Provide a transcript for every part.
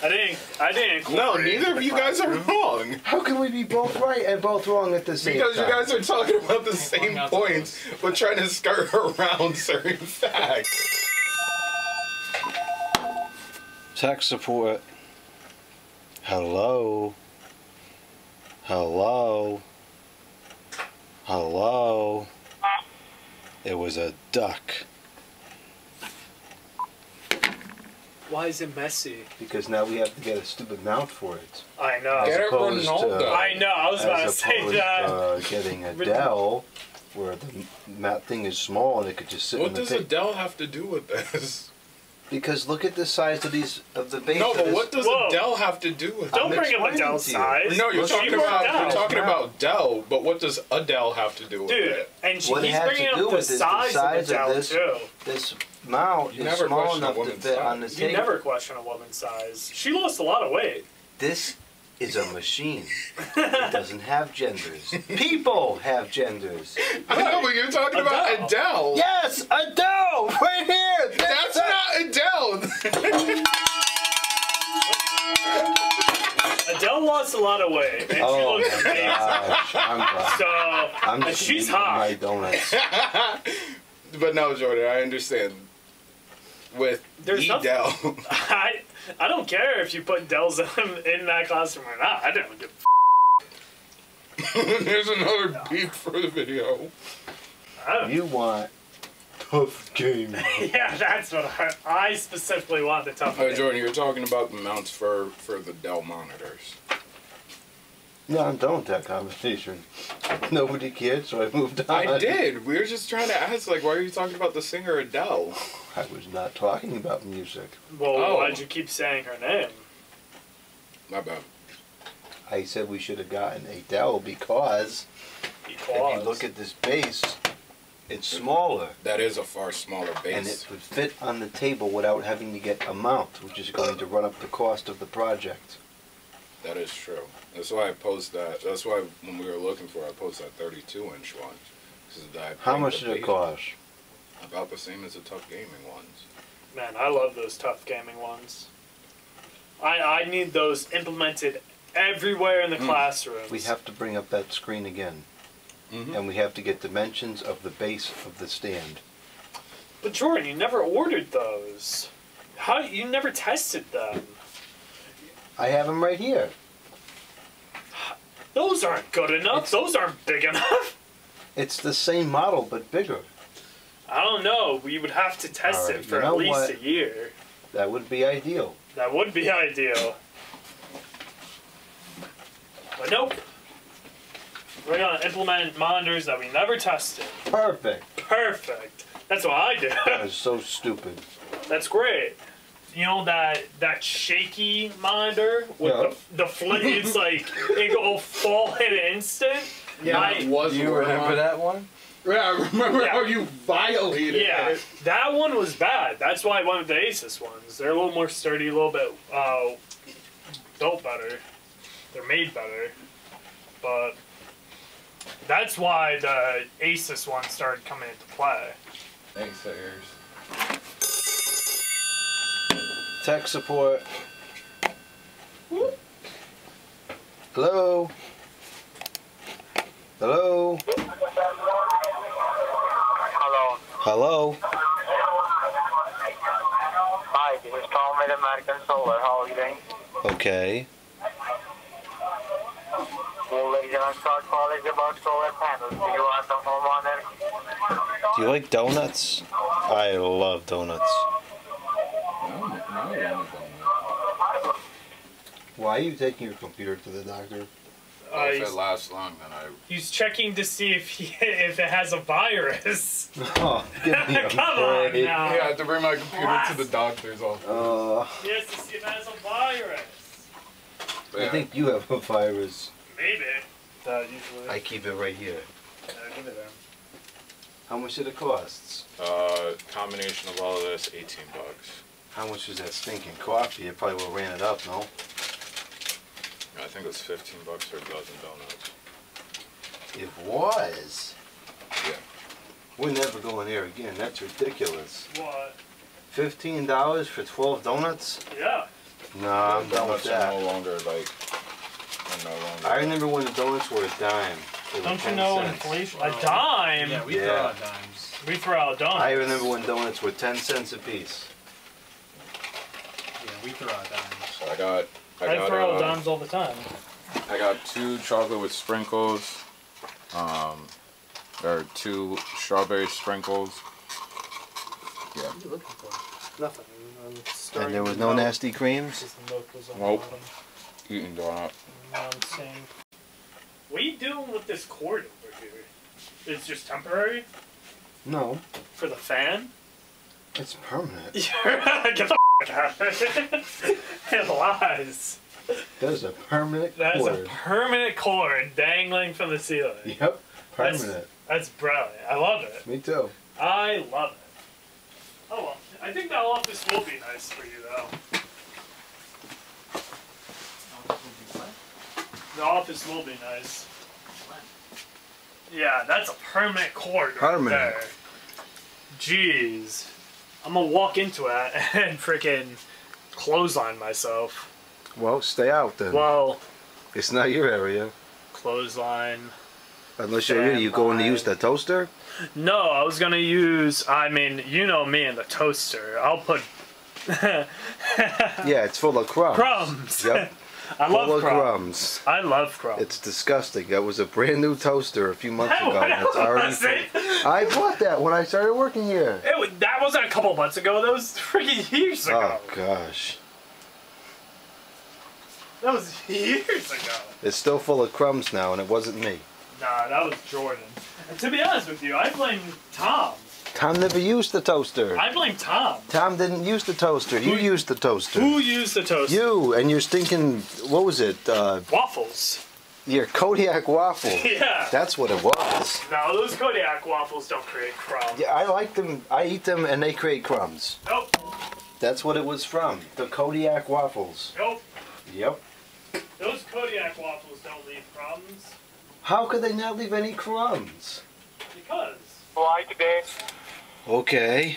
I didn't. No, neither of you guys are wrong. How can we be both right and both wrong at the same time? Because you guys are talking about the same points, but trying to skirt around certain facts. Tech support. Hello. Hello. Hello. It was a duck. Why is it messy? Because now we have to get a stupid mount for it. I know. Get it Ronaldo. I know. I was about to say that. Getting a Dell, where the mat thing is small and it could just sit. What does a Dell have to do with this? Because look at the size of the base. No, but what does a Dell have to do with it? Don't bring up a Dell size. No, you're talking about Dell, but what does a Dell have to do with it? Dude, and he's bringing up the size of the Dell too. This mount is small enough to fit on the table. You never question a woman's size. She lost a lot of weight. This is a machine. It doesn't have genders. People have genders. I know, but you're talking about Adele. Yes, Adele! Right here! That's not Adele! Adele lost a lot of weight, and she looks amazing. Gosh, I'm so, she's hot. My donuts. But no, Jordan, I understand. With Adele. I don't care if you put Dells in that classroom or not. I don't give There's another beep for the video. You want tough game. Yeah, that's what I specifically want, the tough game. Jordan, you're talking about the mounts for the Dell monitors. No, I'm done with that conversation. Nobody cared, so I moved on. I did. We were just trying to ask, like, why are you talking about the singer Adele? I was not talking about music. Well, why'd you keep saying her name? My bad. I said we should have gotten Adele because if you look at this base, it's smaller. That is a far smaller base. And it would fit on the table without having to get a mount, which is going to run up the cost of the project. That is true. That's why I posed that. That's why when we were looking for it, I posted that 32-inch one. How much did it cost? About the same as the tough gaming ones. Man, I love those tough gaming ones. I need those implemented everywhere in the classrooms. We have to bring up that screen again. And we have to get dimensions of the base of the stand. But Jordan, you never ordered those. How you never tested them? I have them right here. Those aren't good enough. Those aren't big enough. It's the same model, but bigger. I don't know. We would have to test it for at least a year. That would be ideal. That would be ideal. But nope. We're going to implement monitors that we never tested. Perfect. Perfect. That's what I do. That is so stupid. That's great. You know that shaky monitor with the flip? It's like it will fall in an instant. Yeah, you remember that one? Yeah, I remember how you violated it. Yeah, that one was bad. That's why I went with the Asus ones. They're a little more sturdy, a little bit built better. They're made better. But that's why the Asus one started coming into play. Thanks, Sayers. Tech support. Hello? Hello? Hello. Hello? Hi, this is Tom with American Solar. How are you doing? Okay. Well, ladies and short call is about solar panels. Do you want some homeowner? Do you like donuts? I love donuts. Why are you taking your computer to the doctor? If it lasts long, then He's checking to see if it has a virus. Oh, give me a Come on now. Yeah, I have to bring my computer to the doctor's office. He has to see if it has a virus. I think you have a virus. Maybe. Usually. I keep it right here. Give it there. How much did it cost? Combination of all of this, 18 bucks. How much is that stinking coffee? It probably will ran it up, no? I think it was 15 bucks for a dozen donuts. It was? Yeah. We're never going there again. That's ridiculous. What? $15 for 12 donuts? Yeah. No, I'm done with Donuts are that. no longer like. Are no longer. I remember when the donuts were a dime. They were Don't you 10 know cents. inflation? A dime? Yeah, we throw Yeah. out dimes. We throw out donuts. I remember when donuts were 10 cents a piece. Yeah, we throw out dimes. I got. I throw out dimes all the time. I got 2 chocolate with sprinkles. There are 2 strawberry sprinkles. Yeah. What are you looking for? Nothing. And there was no nasty creams? Just the milk was on Nope. the bottom. Eating donut. I'm saying. What are you doing with this cord over here? It's just temporary? No, For the fan? it's permanent. Get the out of here. It lies. There's a permanent That is a cord. permanent cord dangling from the ceiling. Yep, permanent. That's brilliant. I love it. Me too. I love it. Oh well. I think that office will be nice for you though. The office will be nice. Yeah, that's a permanent cord right Permanent. there. Jeez. I'm gonna walk into it and freaking clothesline myself. Well, stay out then. Well, It's not your area. clothesline. Unless you're really, you going to use the toaster? No, I was gonna use, I mean, you know me and the toaster. I'll put Yeah, it's full of crumbs. crumbs. Yep. I Full love of crumbs. crumbs. I love crumbs. It's disgusting. That was a brand new toaster a few months That ago. and it's already was it? I bought that when I started working here. That wasn't a couple months ago. That was freaking years ago. Oh gosh. That was years ago. It's still full of crumbs now, and it wasn't me. Nah, that was Jordan. And to be honest with you, I blame Tom. Tom never used the toaster. I blame Tom. Tom didn't use the toaster. You Who- used the toaster. Who used the toaster? You and your stinking, what was it? Waffles. Your Kodiak waffle. Yeah. That's what it was. No, those Kodiak waffles don't create crumbs. Yeah, I like them. I eat them, and they create crumbs. Nope. That's what it was from. The Kodiak waffles. Nope. Yep. Those Kodiak waffles don't leave crumbs. How could they not leave any crumbs? Because. Why today? Okay.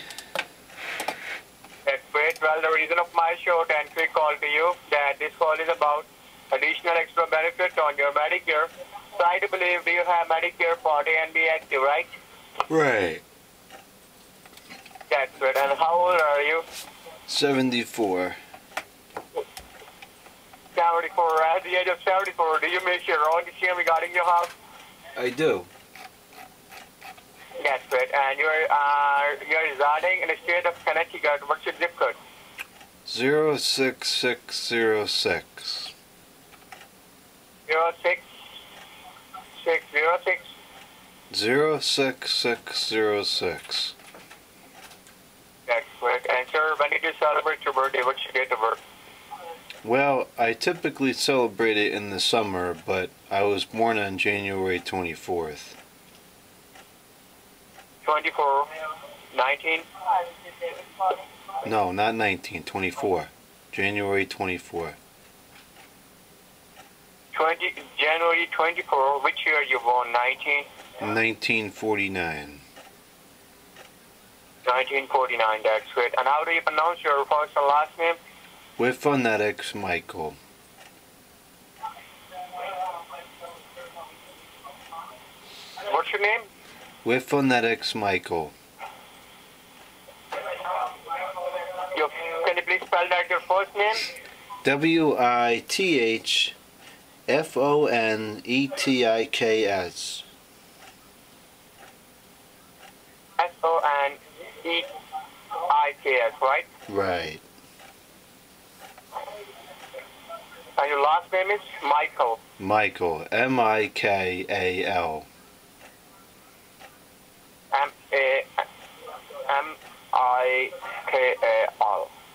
That's great. Well, the reason of my short and quick call to you that this call is about additional extra benefits on your Medicare. So I do believe you have Medicare Part A and B active, right? Right. That's good. And how old are you? 74. 74. At the age of 74, do you make your own decision regarding your house? I do. That's good. And you're residing in the state of Connecticut. What's your zip code? 06606. 06606. 06606. That's correct. And sir, when did you celebrate your birthday? What's your date of birth? Well, I typically celebrate it in the summer, but I was born on January 24th. 24, 19. No, not 19, 24. January 24. January 24. Which year you born? 1949. 1949. That's great. And how do you pronounce your first and last name? With phonetics, Michael. What's your name? With phonetics, Michael. Can you please spell that your first name? WITHFONETIKS. SONEIKS, right? Right. And your last name is Michael. Michael. MIKAL. Michael.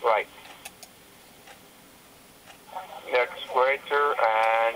Right. That's great, sir. And